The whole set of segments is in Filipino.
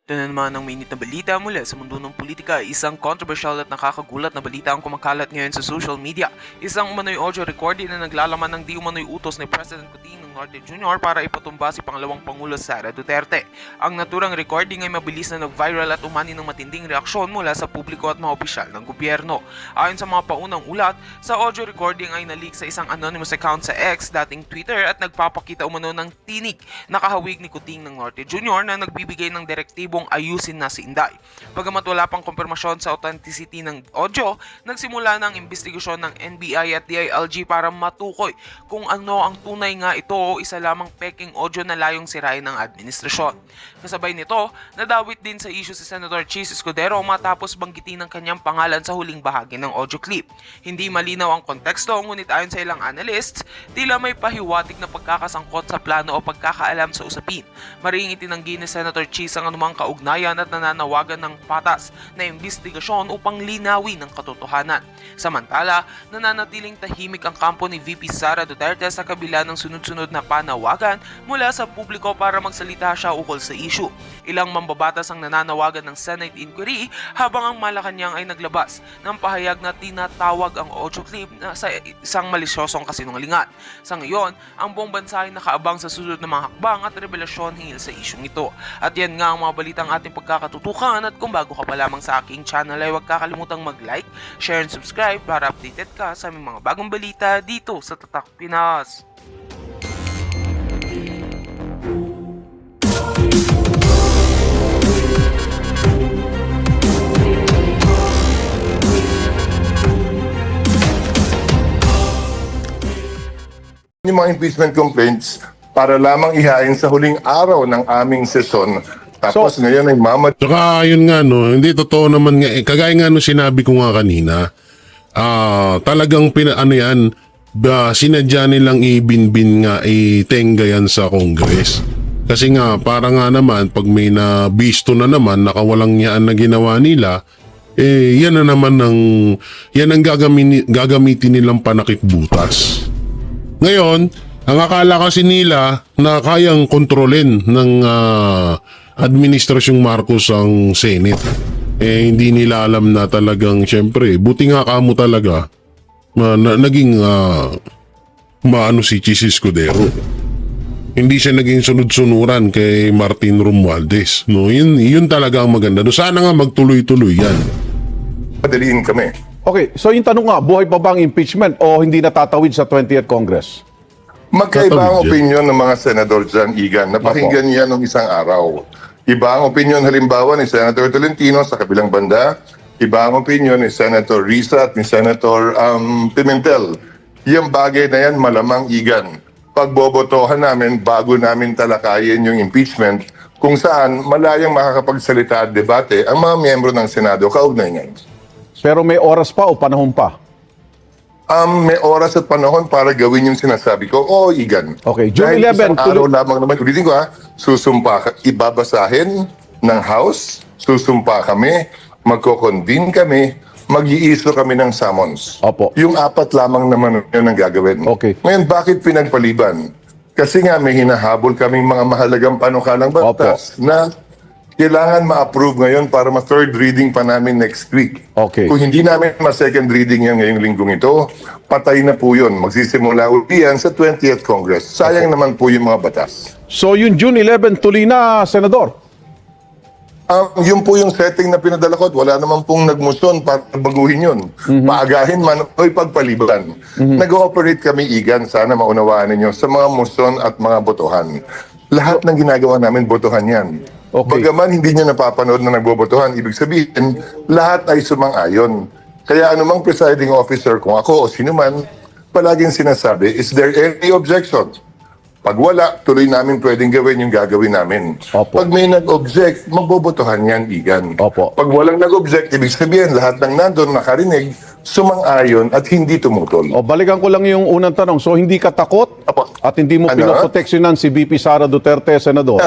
Ito na naman ang mainit na balita mula sa mundo ng politika. Isang controversial at nakakagulat na balita ang kumakalat ngayon sa social media. Isang umano'y audio recording na naglalaman ng di umano'y utos ni President Cotin ng Norte Jr. para ipatumba si Pangalawang Pangulo Sara Duterte. Ang naturang recording ay mabilis na nag-viral at umani ng matinding reaksyon mula sa publiko at mga opisyal ng gobyerno. Ayon sa mga paunang ulat, sa audio recording ay nalik sa isang anonymous account sa X, dating Twitter, at nagpapakita umano ng tinig na kahawig ni Cotin ng Norte Jr. na nagbibigay ng direktibong ayusin na si Inday. Bagamat wala pang kumpirmasyon sa authenticity ng audio, nagsimula ng investigasyon ng NBI at DILG para matukoy kung ano ang tunay nga ito o isa lamang peking audio na layong sirain ng administrasyon. Kasabay nito, nadawit din sa issue si Senator Chis Escudero matapos banggitin ang kanyang pangalan sa huling bahagi ng audio clip. Hindi malinaw ang konteksto, ngunit ayon sa ilang analysts, tila may pahiwatig na pagkakasangkot sa plano o pagkakaalam sa usapin. Maring itinanggi ni Senator Chis ang anumang kaugnayan at nananawagan ng patas na investigasyon upang linawin ang katotohanan. Samantala, nananatiling tahimik ang kampo ni VP Sara Duterte sa kabila ng sunod-sunod na panawagan mula sa publiko para magsalita siya ukol sa issue. Ilang mambabatas ang nananawagan ng Senate inquiry habang ang Malacanang ay naglabas ng pahayag na tinatawag ang audio clip na sa isang malisyosong kasinungalingan. Sa ngayon, ang buong bansa ay nakaabang sa susunod na mga hakbang at revelasyon hinggil sa isyung ito. At yan nga ang mga balitang ating pagkakatutukan, at kung bago ka pa lamang sa aking channel ay huwag kakalimutang mag-like, share and subscribe para updated ka sa aming mga bagong balita dito sa Tatak Pinas. Yung mga impeachment complaints para lamang ihain sa huling araw ng aming sesyon. Tapos ngayon ay Saka yun nga no, hindi totoo naman nga kagaya nga no sinabi ko nga kanina. Talagang sinadya nilang ibinbin nga itenga yan sa Congress. Kasi nga para nga naman pag may nabisto na naman nakawalang yaan na ginawa nila, yan na naman yan ang gagamitin nilang panakipbutas. Ngayon, ang akala kasi nila na kayang kontrolin ng Administrasyong Marcos ang Senate. Hindi nila alam na talagang syempre, buti nga kamo talaga naging maano si Chis Escudero. Hindi siya naging sunod-sunuran kay Martin Romualdez. No, yun talaga ang maganda. No, sana nga magtuloy-tuloy yan. madaliin kami. Okay, so yung tanong nga, buhay pa ba ang impeachment o hindi natatawid sa 20th Congress? Magkaiba ang opinion ng mga senador dyan, Igan. Napakinggan niya nung isang araw. Iba ang opinion halimbawa ni Senator Tolentino sa kabilang banda. Iba ang opinion ni Senator Risa at ni Senator Pimentel. Yung bagay na yan malamang, Igan. Pagbobotohan namin bago namin talakayin yung impeachment kung saan malayang makakapagsalita at debate ang mga miyembro ng Senado kaugnay ngayon. Pero may oras pa o panahon pa? May oras at panahon para gawin yung sinasabi ko. Oo, Igan. Okay, June Dahil 11, isang araw lamang naman, ulitin ko susumpa, ibabasahin ng House, susumpa kami, magko-convene kami, mag-i-issue kami ng summons. Opo. Yung apat lamang naman yun ang gagawin. Okay. Ngayon, bakit pinagpaliban? Kasi nga may hinahabol kaming mga mahalagang panukalang batas na kailangan ma-approve ngayon para ma-third reading pa namin next week. Okay. Kung hindi namin ma-second reading yan ngayong linggong ito, patay na po yun. Magsisimula uli yan sa 20th Congress. Sayang naman po yung mga batas. So yung June 11 tuloy na, Senador? Yun po yung setting na pinadala ko at wala naman pong nagmusyon para baguhin yun. Paagahin man o ipagpaliban. Nag-ooperate kami, Igan, sana maunawaan ninyo, sa mga musyon at mga botohan. Lahat ng ginagawa namin, botohan yan. Okay. Bagaman hindi nyo napapanood na nagbobotohan, ibig sabihin, lahat ay sumang-ayon. Kaya anumang presiding officer, kung ako o sino man, palaging sinasabi, is there any objection? Pag wala, tuloy namin pwedeng gawin yung gagawin namin. Opo. Pag may nag-object, magbobotohan yan, Igan. Opo. Pag walang nag-object, ibig sabihin, lahat ng nandun nakarinig, sumang-ayon at hindi tumutol. O balikan ko lang yung unang tanong. So hindi ka takot Opo. at hindi mo Ano? pinoproteksyonan si VP Sara Duterte, Senador?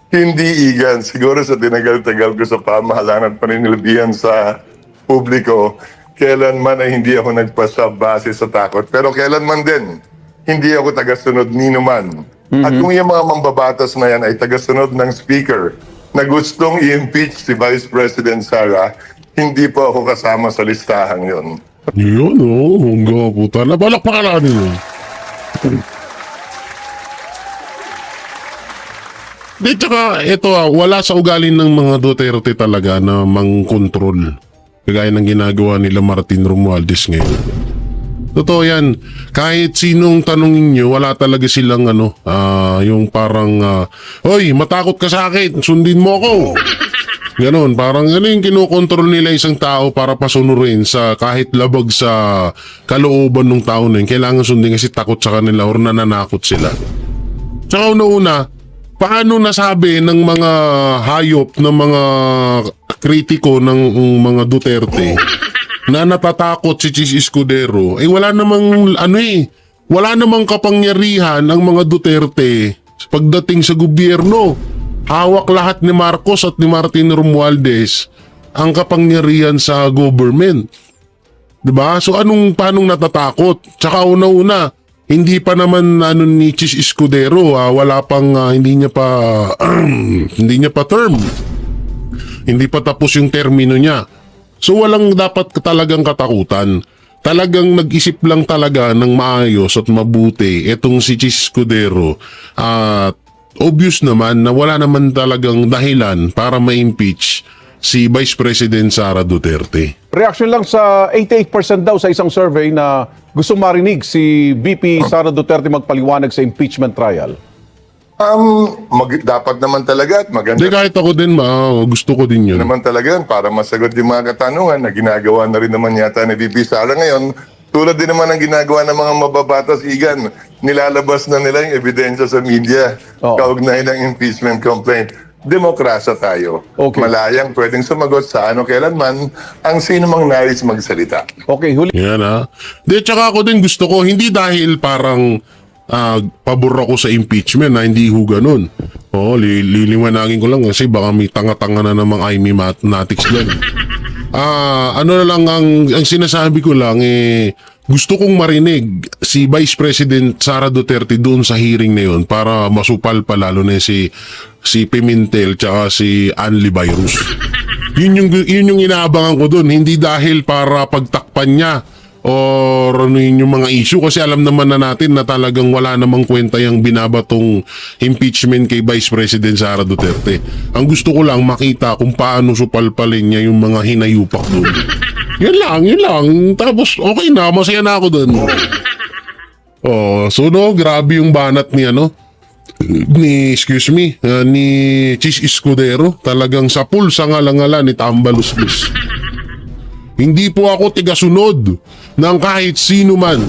Hindi, Igan. Siguro sa tinagal-tagal ko sa pamahalaan at paninilbihan sa publiko, kailanman ay hindi ako nagpasa base sa takot. Pero kailanman din, hindi ako tagasunod ni numan At kung yung mga mambabatas na yan ay tagasunod ng speaker na gustong i-impeach si Vice President Sara, hindi po ako kasama sa listahan yun. Yun, hanggang puta. Nabalakpakan natin yun. Di, tsaka, ito wala sa ugali ng mga Duterte talaga na mang-control. Kagaya ng ginagawa nila Martin Romualdez ngayon. Totoo yan. Kahit sinong tanongin nyo, wala talaga silang yung parang, Hoy, matakot ka sa akin, sundin mo ako. Ganon, parang yung kinokontrol nila isang tao para pasunurin sa kahit labag sa kalooban ng tao na yun. Kailangan sundin kasi takot sa kanila or nananakot sila. Tsaka una-una, paano nasabi ng mga hayop, ng mga kritiko ng mga Duterte na natatakot si Chis Escudero? Wala namang wala namang kapangyarihan ang mga Duterte pagdating sa gobyerno. Hawak lahat ni Marcos at ni Martin Romualdez ang kapangyarihan sa government. 'Di ba? So paano natatakot? Tsaka una-una, hindi pa naman ni Chis Escudero, wala pang hindi niya pa term. Hindi pa tapos yung termino niya. So walang dapat talagang katakutan. Talagang nag-isip lang talaga ng maayos at mabuti itong si Chis Escudero. At obvious naman na wala naman talagang dahilan para ma-impeach si Vice President Sara Duterte. Reaction lang sa 88% daw sa isang survey na gusto marinig si VP Sara Duterte magpaliwanag sa impeachment trial. Dapat naman talaga at maganda Hindi, kahit ako din, gusto ko din yun. naman talaga para masagot yung mga katanungan na ginagawa na rin naman yata ni VP Sara ngayon. Tulad din naman ang ginagawa ng mga mababatas, Igan, nilalabas na nila yung ebidensya sa media kaugnay ng impeachment complaint. Demokrasya tayo. Okay. Malayang pwedeng sumagot sa kailanman ang sino mang nais magsalita. Okay, huli. Yan Di, tsaka ako din gusto ko, hindi dahil parang pabor ako sa impeachment na hindi ho ganun. Liliwanagin ko lang kasi baka may tanga-tanga na namang IME mathematics dyan. Ano na lang ang sinasabi ko lang gusto kong marinig si Vice President Sara Duterte doon sa hearing na yun para masupal pa lalo na si Pimentel tsaka si Anli Bayrus. Yun yung inaabangan ko doon, hindi dahil para pagtakpan niya or yung mga issue kasi alam naman na natin na talagang wala namang kwenta yung binabatong impeachment kay Vice President Sara Duterte. Ang gusto ko lang makita kung paano supalpalin niya yung mga hinayupak doon. Yun lang. Tapos okay na, masaya na ako doon. Grabe yung banat ni Chis Escudero. Talagang sa pulsa ngala-ngala ni Tambalusbus. Hindi po ako tigasunod ng kahit sino man.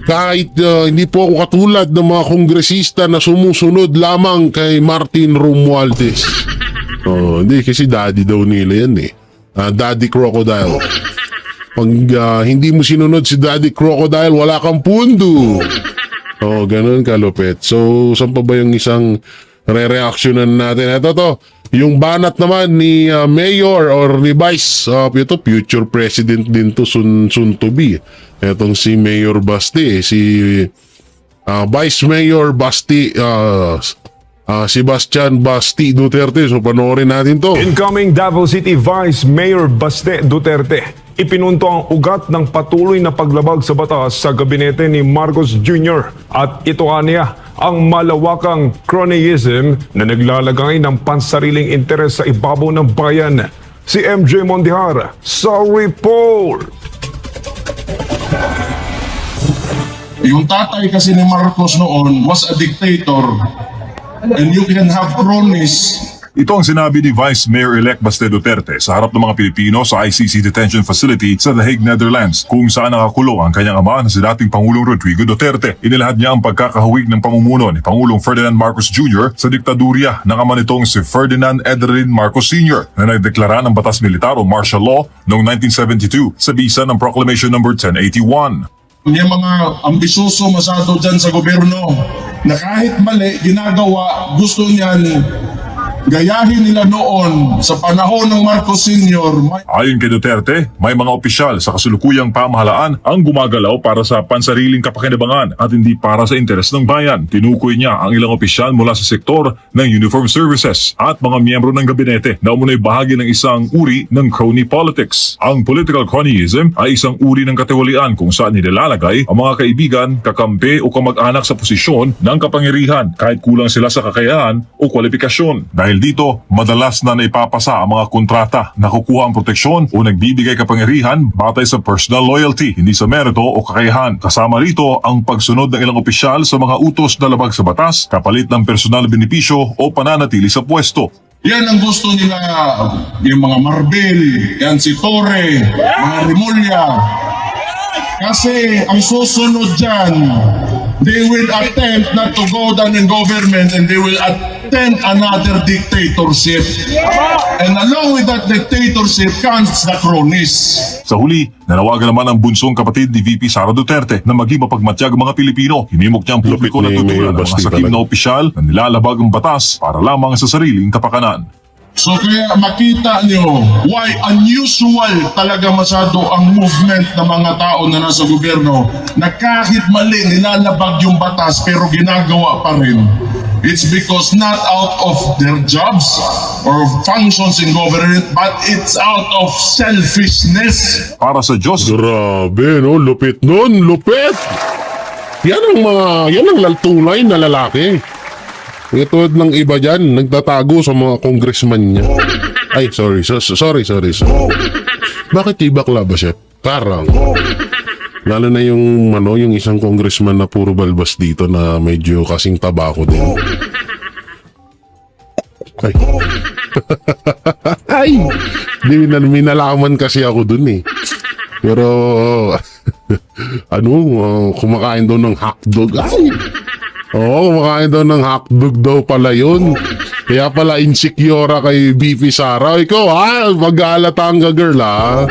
Kahit hindi po ako katulad ng mga kongresista na sumusunod lamang kay Martin Romualdez. Hindi kasi daddy daw nila yan Daddy Crocodile. Pag hindi mo sinunod si Daddy Crocodile, wala kang pundo. Ganun kalupit. So, saan pa ba yung isang re-reactionan natin? Ito yung banat naman ni Mayor or ni Vice, ito future president din to soon to be. Etong si Mayor Basti, si Vice Mayor Basti, Sebastian Basti Duterte. So panoorin natin to. Incoming Davao City Vice Mayor Baste Duterte. Ipinunto ang ugat ng patuloy na paglabag sa batas sa gabinete ni Marcos Jr. At ito niya ang malawakang cronyism na naglalagay ng pansariling interes sa ibabaw ng bayan. Si MJ Mondihar sa report. Yung tatay kasi ni Marcos noon was a dictator and you can have cronies. Ito ang sinabi ni Vice Mayor-elect Baste Duterte sa harap ng mga Pilipino sa ICC Detention Facility sa The Hague, Netherlands, kung saan nakakulong ang kanyang ama na si dating Pangulong Rodrigo Duterte. Inilahad niya ang pagkakahawig ng pamumuno ni Pangulong Ferdinand Marcos Jr. sa diktadurya ng ama nitong si Ferdinand Edelin Marcos Sr. na nagdeklara ng batas militar o martial law noong 1972 sa bisa ng Proclamation No. 1081. Yung mga ambisyoso masyado dyan sa gobyerno na kahit mali ginagawa, gusto niyan gayahin nila noon sa panahon ng Marcos Sr. Ayon kay Duterte, may mga opisyal sa kasulukuyang pamahalaan ang gumagalaw para sa pansariling kapakinabangan at hindi para sa interes ng bayan. Tinukoy niya ang ilang opisyal mula sa sektor ng uniform services at mga miyembro ng gabinete na umunoy bahagi ng isang uri ng crony politics. Ang political cronyism ay isang uri ng katiwalian kung saan nilalagay ang mga kaibigan, kakampi o kamag-anak sa posisyon ng kapangyarihan kahit kulang sila sa kakayahan o kwalifikasyon. Dahil dito, madalas na naipapasa ang mga kontrata na kukuha ang proteksyon o nagbibigay kapangyarihan batay sa personal loyalty, hindi sa merito o kakayahan. Kasama rito ang pagsunod ng ilang opisyal sa mga utos na labag sa batas, kapalit ng personal na benepisyo o pananatili sa pwesto. Yan ang gusto nila, yung mga Marbel, yan si Torre, mga Remulla. Kasi ang susunod dyan, they will attempt not to go down in government and they will attempt another dictatorship. And along with that dictatorship comes the cronies. Sa huli, nanawagan naman ang bunsong kapatid ni VP Sara Duterte na maging mapagmatyag ang mga Pilipino. Hinimok niya ang publiko na Lupit ni tutulan ang mga Basti sakim talaga. na opisyal na nilalabag ang batas para lamang sa sariling kapakanan. So kaya makita nyo why unusual talaga masyado ang movement ng mga tao na nasa gobyerno na kahit mali nilalabag yung batas pero ginagawa pa rin. It's because not out of their jobs or functions in government but it's out of selfishness. Para sa Diyos, Grabe, no? Lupit nun, lupit! Yan ang tunay na lalaki. Ito ng iba dyan, nagtatago sa mga congressman niya. Ay, sorry. Bakit di bakla ba siya? Parang. Lalo na yung, yung isang congressman na puro balbas dito na medyo kasing tabako din. Ay. Ay! May nalaman kasi ako dun eh. Pero, kumakain daw ng hotdog. Ay! Oo, kumakain daw ng hotdog daw pala yun. Kaya pala insecure kay BP Sara. Ikaw ha, mag-aalata ang girl ha.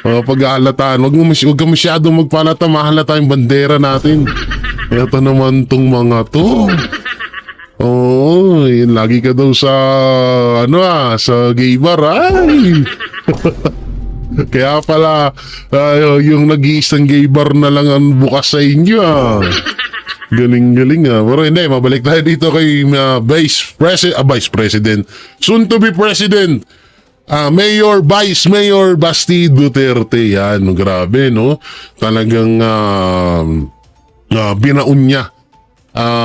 Pag-aalataan, huwag ka masyadong magpalata, mahalata yung bandera natin. Ito naman tong mga to. Oo, lagi ka daw sa, sa gay bar ay. Kaya pala, yung nag-iisang gay bar na lang ang bukas sa inyo ah. Galing-galing ah. Pero hindi, mabalik tayo dito kay Vice President. Soon to be President. Vice Mayor Basti Duterte. Yan, grabe no. Talagang binaon niya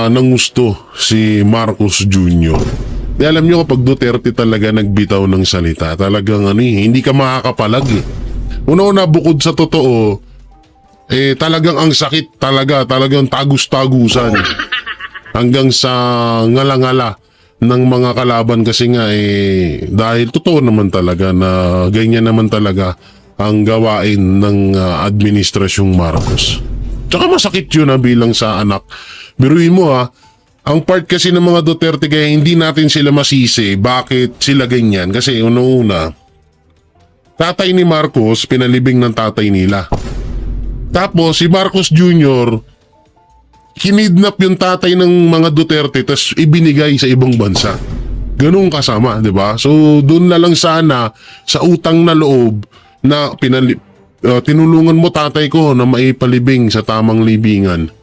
ng gusto si Marcos Jr. Di alam niyo kapag Duterte talaga nagbitaw ng salita, talagang hindi ka makakapalag eh. Una-una bukod sa totoo, talagang ang sakit talagang tagus-tagusan hanggang sa ngala-ngala ng mga kalaban kasi nga dahil totoo naman talaga na ganyan naman talaga ang gawain ng administrasyong Marcos. Tsaka masakit yun bilang sa anak. Biruin mo ang part kasi ng mga Duterte kaya hindi natin sila masisi bakit sila ganyan kasi una-una tatay ni Marcos pinalibing ng tatay nila. Tapos si Marcos Jr. kinidnap yung tatay ng mga Duterte tapos ibinigay sa ibang bansa. Ganun kasama, di ba? So doon na lang sana sa utang na loob na tinulungan mo tatay ko na maipalibing sa tamang libingan.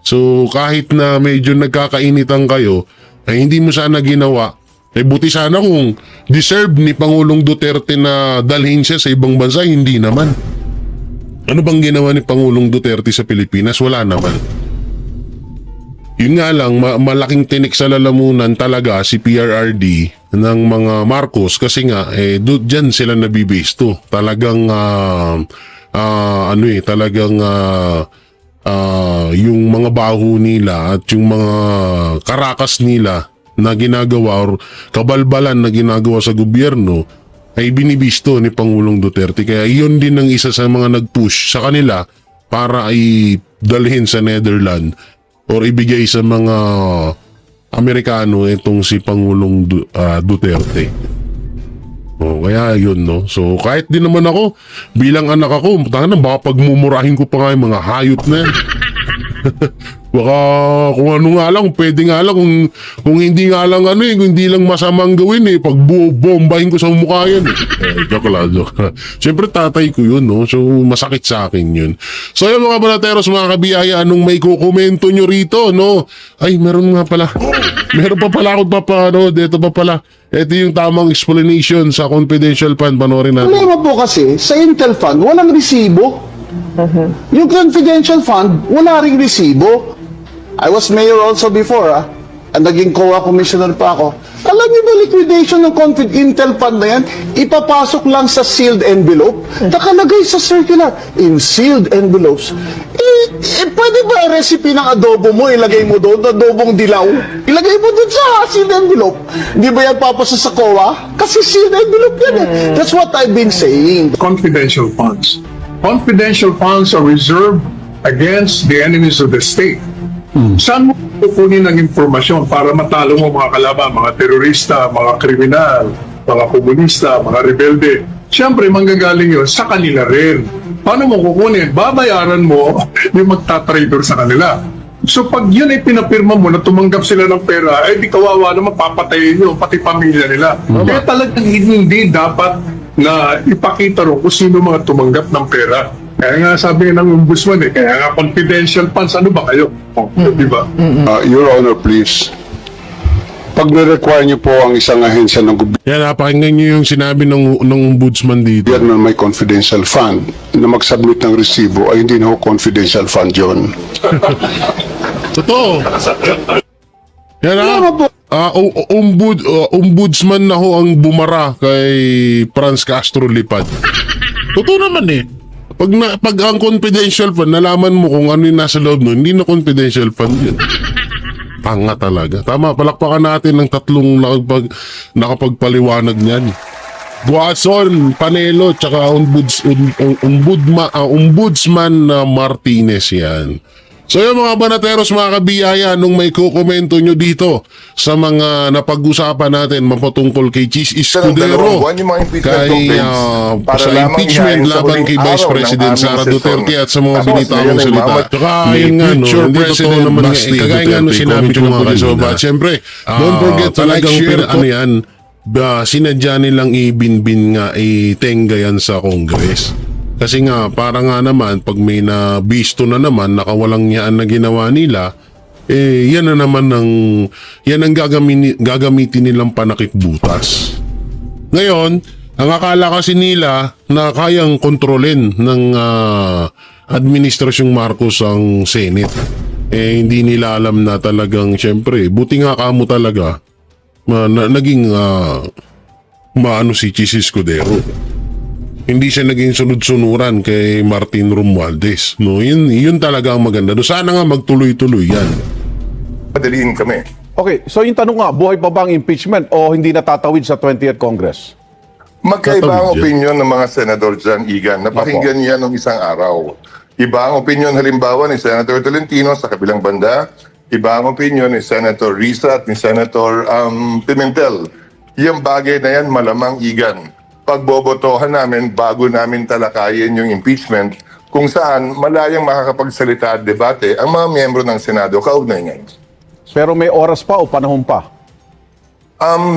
So kahit na medyo nagkakainitan kayo, ay hindi mo sana ginawa. Buti sana kung deserve ni Pangulong Duterte na dalhin siya sa ibang bansa, hindi naman. Ano bang ginawa ni Pangulong Duterte sa Pilipinas? Wala naman. Yun nga lang, malaking tinik sa lalamunan talaga si PRRD ng mga Marcos kasi nga, dyan sila nabibisto. Talagang, yung mga baho nila at yung mga karakas nila na ginagawa or kabalbalan na ginagawa sa gobyerno, ay binibisto ni Pangulong Duterte. Kaya iyon din ang isa sa mga nag-push sa kanila para ay dalhin sa Netherlands or ibigay sa mga Amerikano itong si Pangulong Duterte. Kaya yun no. So kahit din naman ako, bilang anak ako, baka pagmumurahin ko pa nga yung mga hayop na yan. Baka kung ano nga lang, pwede nga lang, kung hindi nga lang ano kung hindi lang masamang gawin pag bombahin ko sa mukha yan joke lang, joke lang. Siyempre tatay ko yun, no? So masakit sa akin yun. So yung mga balateros, mga kabiyaya, anong may kukomento nyo rito, no? Ay, meron nga pala. Meron pa pala akong papanood. Ito pa pala. Ito yung tamang explanation sa confidential fund. Panoorin natin. Problema po kasi, sa Intel Fund, walang resibo. Yung confidential fund, wala ring resibo. I was mayor also before, and naging COA commissioner pa ako. Alam niyo ba, liquidation ng Intel Fund na yan, ipapasok lang sa sealed envelope, nakalagay sa circular, in sealed envelopes. Pwede ba recipe ng adobo mo, ilagay mo doon, adobong dilaw, ilagay mo doon sa sealed envelope. Di ba yan papasa sa COA? Kasi sealed envelope yan That's what I've been saying. Confidential funds. Confidential funds are reserved against the enemies of the state. Saan mo kukunin ng impormasyon para matalo mo mga kalaban, mga terorista, mga kriminal, mga komunista, mga rebelde? Siyempre, manggagaling yun sa kanila rin. Paano mo kukunin? Babayaran mo yung magtatrader sa kanila. So pag yun ay pinapirma mo na tumanggap sila ng pera, di kawawa naman papatayin nyo, pati pamilya nila. Kaya talagang hindi dapat na ipakita rin kung sino mga tumanggap ng pera. Kaya nga sabi ng ombudsman kaya nga confidential funds, ano ba kayo? Di ba? Your Honor, please. Pag na-require niyo po ang isang ahensya ng gobyerno Yan, napakinggan nyo yung sinabi ng ombudsman dito. na may confidential fund na mag-submit ng resibo, ay hindi na ho confidential fund yun. Totoo. Yan ombudsman na ho ang bumara kay Franz Castro Lipad. Totoo naman Pag ang confidential fund, nalaman mo kung ano yung nasa loob nun, hindi na confidential fund yun. Tanga talaga. Tama, palakpakan natin ng tatlong nakapagpaliwanag niyan. Guason, Panelo, tsaka ombudsman na Martinez yan. So yung mga banateros, mga kabiyaya, nung may kukomento nyo dito sa mga napag-usapan natin mapatungkol kay Cheese Escudero, kay sa impeachment laban kay Vice President Sara Duterte at sa mga binitawang salita. Tsaka yun nga, no, hindi totoo naman kagaya nga nung sinabi ko mga kanina. Siyempre, don't forget to like, share, ano yan, sinadya nilang ibinbin nga, itenga yan sa Congress. Kasi nga, para nga naman, pag may nabisto na naman, nakawalang yaan na ginawa nila, yan na naman yan ang gagamitin nilang panakip butas. Ngayon, ang akala kasi nila na kayang kontrolin ng Administrasyong Marcos ang Senate. Hindi nila alam na talagang, syempre, buti nga kamo talaga, naging maano si Cheese Escudero. Hindi siya naging sunod-sunuran kay Martin Romualdez. No, yun talaga ang maganda. Sana nga magtuloy-tuloy yan. Madaliin kami. Okay, so yung tanong nga, buhay pa ba ang impeachment o hindi natatawid sa 20th Congress? Magkaiba ang opinion ng mga senador dyan, Igan. Napakinggan niya nung isang araw. Iba ang opinion halimbawa ni Senator Tolentino sa kabilang banda. Iba ang opinion ni Senator Risa at ni Senator Pimentel. Yung bagay na yan, malamang, Igan. Pagbobotohan namin bago namin talakayin yung impeachment kung saan malayang makakapagsalita at debate ang mga miyembro ng Senado kaugnay ngayon. Pero may oras pa o panahon pa?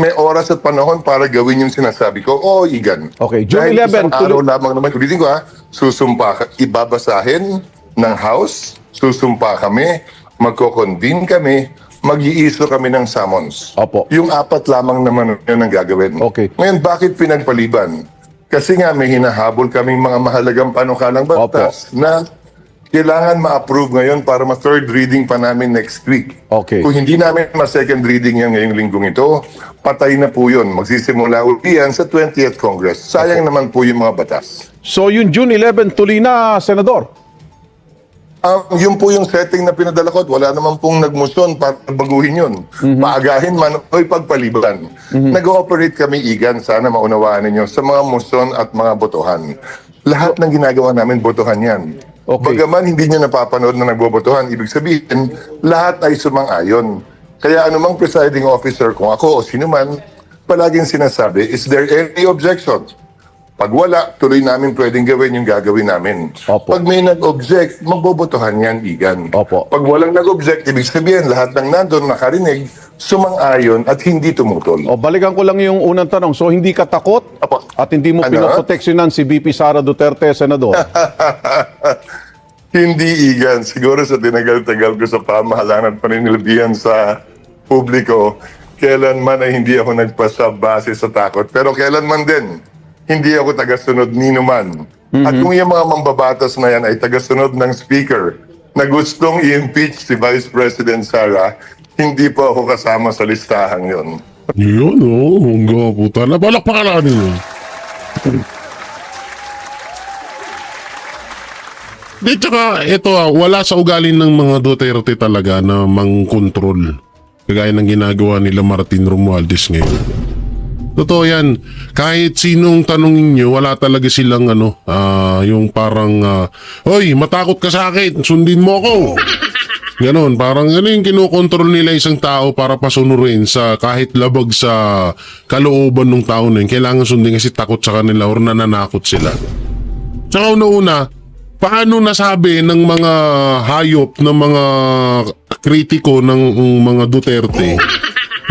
May oras at panahon para gawin yung sinasabi ko. Oo, Igan. Okay, June Dahil 11, isang araw lamang naman, ulitin ko susumpa ibabasahin ng House, susumpa kami, magko-convene kami, mag-i-issue kami ng summons. Opo. Yung 4 lamang naman yun ang gagawin. Okay. Ngayon, bakit pinagpaliban? Kasi nga may hinahabol kaming mga mahalagang panukalang batas na kailangan ma-approve ngayon para ma-third reading pa namin next week. Okay. Kung hindi namin ma-second reading yan ngayong linggong ito, patay na po yun. Magsisimula uli yan sa 20th Congress. Sayang naman po yung mga batas. So yung June 11 tuloy na, Senador? Yun po yung setting na pinadala ko at wala naman pong nagmusyon para baguhin yun. Paagahin man o ipagpaliban. Nag-ooperate kami, Igan, sana maunawaan ninyo, sa mga musyon at mga botohan. Lahat ng ginagawa namin, botohan yan. Okay. Bagaman hindi nyo napapanood na nagbobotohan, ibig sabihin, lahat ay sumang-ayon. Kaya anumang presiding officer, kung ako o sino man, palaging sinasabi, is there any objection? Pag wala, tuloy namin pwedeng gawin yung gagawin namin. Opo. Pag may nag-object, magbobotohan yan, Igan. Opo. Pag walang nag-object, ibig sabihin lahat ng nandun nakarinig, sumang-ayon at hindi tumutol. O, balikan ko lang yung unang tanong. So, hindi ka takot Opo. at hindi mo Ano? pinoproteksyonan si VP Sara Duterte, Senador? Hindi, Igan. Siguro sa tinagal-tagal ko sa pamahalaan at paninilbihan sa publiko, kailanman ay hindi ako nagpasa base sa takot. Pero kailanman din, hindi ako tagasunod nino man. At kung yung mga mambabatas na yan ay tagasunod ng speaker na gustong i-impeach si Vice President Sara, hindi po ako kasama sa listahan yon. Yun, oh. Hanggang puta. Napalakpakan natin yun. Di, tsaka, ito wala sa ugali ng mga Duterte talaga na mang-control. Kagaya ng ginagawa nila Martin Romualdez ngayon. Totoo yan. Kahit sinong tanongin nyo, wala talaga silang yung parang, Hoy, matakot ka sa akin, sundin mo ako. Ganon, parang yung kinokontrol nila isang tao para pasunurin sa kahit labag sa kalooban ng tao na yun. Kailangan sundin kasi takot sa kanila or nananakot sila. Tsaka una-una, paano nasabi ng mga hayop, ng mga kritiko ng mga Duterte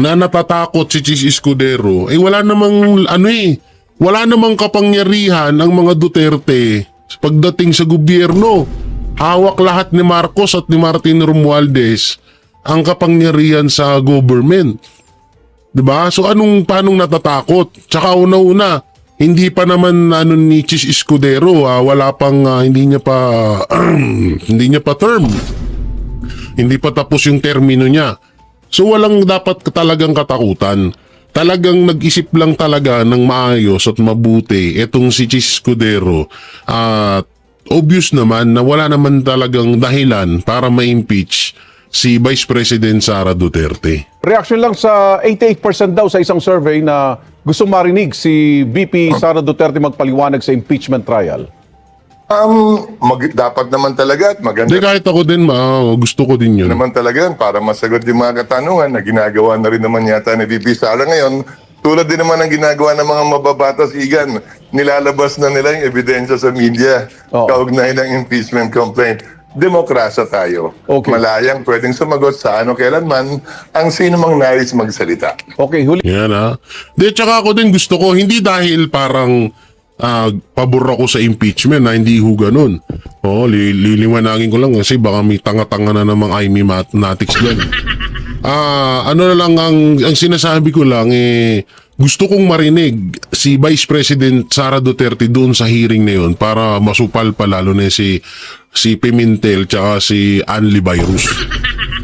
na natatakot si Chis Escudero? Wala namang wala namang kapangyarihan ang mga Duterte pagdating sa gobyerno. Hawak lahat ni Marcos at ni Martin Romualdez ang kapangyarihan sa government. 'Di ba? So paanong natatakot? Tsaka una-una, hindi pa naman ni Chis Escudero, wala pang hindi niya pa term. Hindi pa tapos yung termino niya. So walang dapat talagang katakutan. Talagang nag-isip lang talaga ng maayos at mabuti etong si Chis Escudero. At obvious naman na wala naman talagang dahilan para ma-impeach si Vice President Sara Duterte. Reaction lang sa 88% daw sa isang survey na gusto marinig si VP Sara Duterte magpaliwanag sa impeachment trial. Dapat naman talaga at maganda Hindi, kahit ako din, gusto ko din yun. naman talaga yan para masagot yung mga katanungan na ginagawa na rin naman yata ni VP Sara ngayon. Tulad din naman ng ginagawa ng mga mababatas, Igan. Nilalabas na nila yung ebidensya sa media kaugnay ng impeachment complaint. Demokrasya tayo. Okay. Malayang pwedeng sumagot sa kailanman ang sino mang nais magsalita. Okay, huli. Yan Di, tsaka ako din gusto ko, hindi dahil parang pabor ako sa impeachment na hindi ho ganun. Liliwanagin ko lang kasi baka may tanga-tanga na namang IME mathematics dyan. Ano na lang ang sinasabi ko lang gusto kong marinig si Vice President Sara Duterte doon sa hearing na yun para masupal pa lalo na si Pimentel tsaka si Anli Bayrus.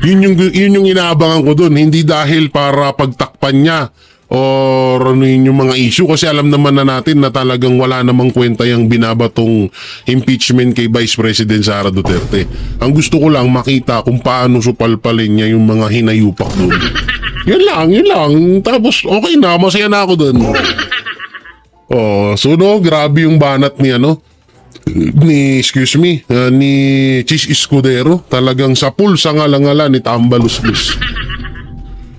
Yun yung inaabangan ko doon, hindi dahil para pagtakpan niya or yung mga issue kasi alam naman na natin na talagang wala namang kwenta yung binabatong impeachment kay Vice President Sara Duterte. Ang gusto ko lang makita kung paano supalpalin niya yung mga hinayupak doon. Yun lang. Tapos okay na, masaya na ako doon. Grabe yung banat ni Chis Escudero. Talagang sa pulsa ngala-ngala ni Tambalusbus.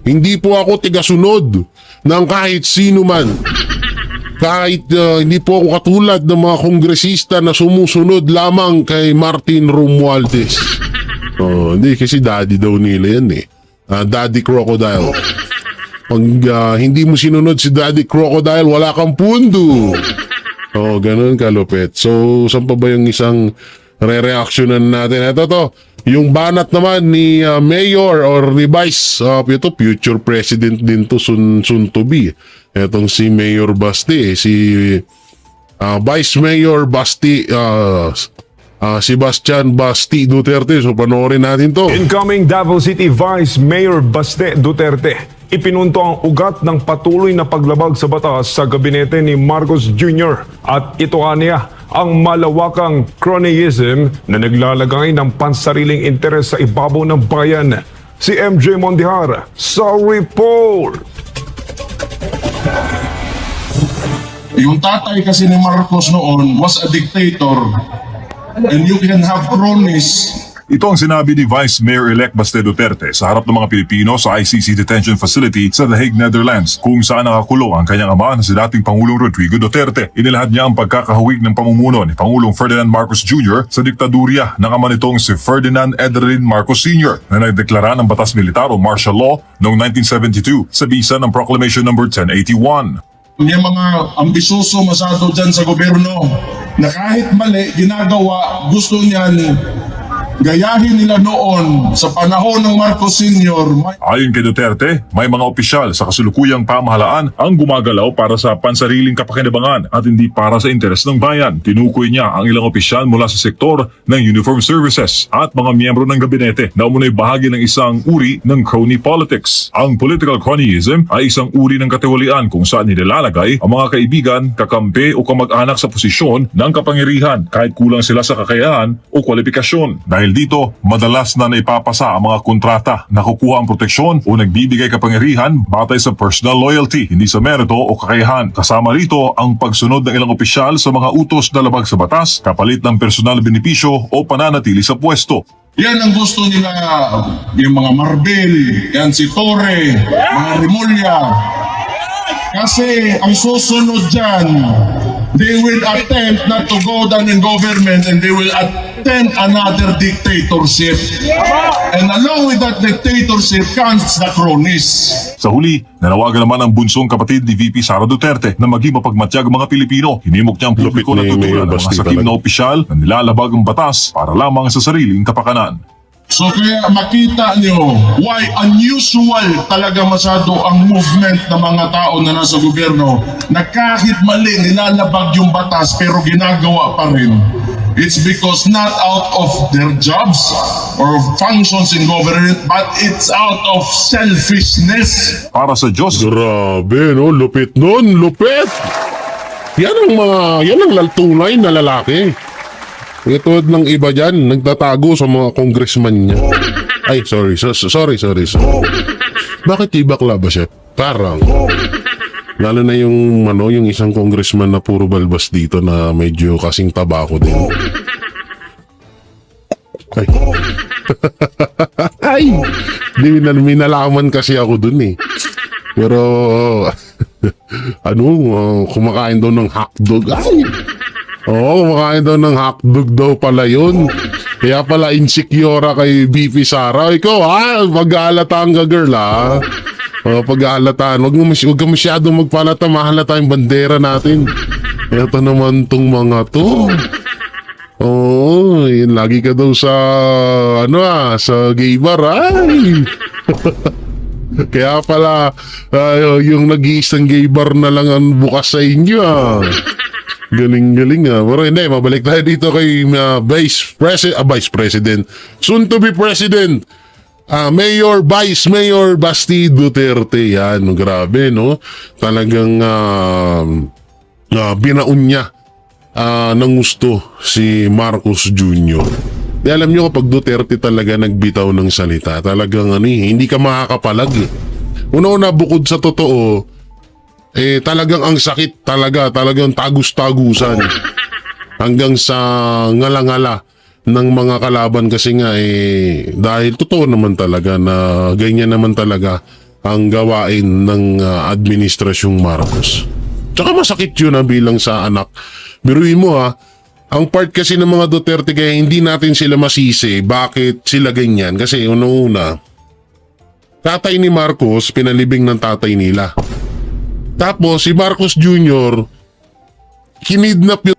Hindi po ako tigasunod ng kahit sino man. Kahit hindi po ako katulad ng mga kongresista na sumusunod lamang kay Martin Romualdez. Hindi kasi daddy daw nila yan Daddy Crocodile. Pag hindi mo sinunod si Daddy Crocodile, wala kang pundo. Ganun kalupit. So, saan pa ba yung isang re-reactionan natin? Ito yung banat naman ni Mayor or ni Vice, ito future president din to soon to be. Etong si Mayor Basti, si Vice Mayor Basti, Sebastian Basti Duterte. So panoorin natin to. Incoming Davao City Vice Mayor Baste Duterte. Ipinunto ang ugat ng patuloy na paglabag sa batas sa gabinete ni Marcos Jr. At ito niya ang malawakang cronyism na naglalagay ng pansariling interes sa ibabaw ng bayan. Si MJ Mondihar sa report. Yung tatay kasi ni Marcos noon was a dictator. And you can have cronies Ito ang sinabi ni Vice Mayor-elect Baste Duterte sa harap ng mga Pilipino sa ICC Detention Facility sa The Hague, Netherlands, kung saan nakakulong ang kanyang ama na si dating Pangulong Rodrigo Duterte. Inilahad niya ang pagkakahawig ng pamumuno ni Pangulong Ferdinand Marcos Jr. sa diktadurya ng ama nitong si Ferdinand Edelin Marcos Sr. na nagdeklara ng batas militar o martial law noong 1972 sa bisa ng Proclamation No. 1081. May mga ambisyoso masyado dyan sa gobyerno na kahit mali, ginagawa, gusto niyan gayahin nila noon sa panahon ng Marcos Sr. Ayon kay Duterte, may mga opisyal sa kasulukuyang pamahalaan ang gumagalaw para sa pansariling kapakinabangan at hindi para sa interes ng bayan. Tinukoy niya ang ilang opisyal mula sa sektor ng uniform services at mga miyembro ng gabinete na umunoy bahagi ng isang uri ng crony politics. Ang political cronyism ay isang uri ng katiwalian kung saan nilalagay ang mga kaibigan, kakampi o kamag-anak sa posisyon ng kapangyarihan kahit kulang sila sa kakayahan o kwalifikasyon. Dahil dito, madalas na naipapasa ang mga kontrata na kukuha ang proteksyon o nagbibigay kapangyarihan batay sa personal loyalty, hindi sa merito o kakayahan. Kasama rito ang pagsunod ng ilang opisyal sa mga utos na labag sa batas, kapalit ng personal benepisyo o pananatili sa pwesto. Yan ang gusto nila, yung mga Marbel, yan si Torre, mga Remulla. Kasi ang susunod dyan, they will attempt not to go down in government and they will attempt another dictatorship. And along with that dictatorship comes the cronies. Sa huli, nanawagan naman ang bunsong kapatid ni VP Sara Duterte na maging mapagmatyag ang mga Pilipino. Hinimok niya ang publiko na Lupit ni tutulan Mayor ng mga Basti sakim talaga. na opisyal na nilalabag ang batas para lamang sa sariling kapakanan. So kaya makita nyo why unusual talaga masyado ang movement ng mga tao na nasa gobyerno na kahit mali nilalabag yung batas pero ginagawa pa rin. It's because not out of their jobs or functions in government but it's out of selfishness. Para sa Diyos, Grabe, no? Lupit nun, lupit! Yan ang tunay na lalaki. Ito ng iba dyan, nagtatago sa mga congressman niya. Ay, sorry. Bakit di bakla ba siya? Parang. Lalo na yung isang congressman na puro balbas dito na medyo kasing tabako din. Ay. Ay! May nalaman kasi ako dun eh. Pero, kumakain daw ng hotdog. Ay! Oo, kumakain daw ng hotdog daw pala yun. Kaya pala insecure kay BP Sara. Ikaw mag-aalata ang girl pag-aalataan. Huwag ka masyadong magpalata, mahalata yung bandera natin. Ito naman tong mga to. Oo, yun, lagi ka daw sa, sa gay bar, ay. Kaya pala, yung nag-iisang gay bar na lang ang bukas sa inyo, Galing Pero hindi, mabalik tayo dito kay Vice President. Soon to be President. Vice Mayor Basti Duterte. Yan, grabe, no? Talagang binaon niya ng gusto si Marcos Jr. Di alam niyo kapag Duterte talaga nagbitaw ng salita, talagang hindi ka makakapalag eh. Una-una bukod sa totoo, talagang ang sakit talagang tagus-tagusan hanggang sa ngala-ngala ng mga kalaban kasi nga dahil totoo naman talaga na ganyan naman talaga ang gawain ng administrasyong Marcos. Tsaka masakit yun bilang sa anak. Biruin mo ang part kasi ng mga Duterte kaya hindi natin sila masisi bakit sila ganyan kasi una-una tatay ni Marcos pinalibing ng tatay nila. Tapos si Marcos Jr. kinidnap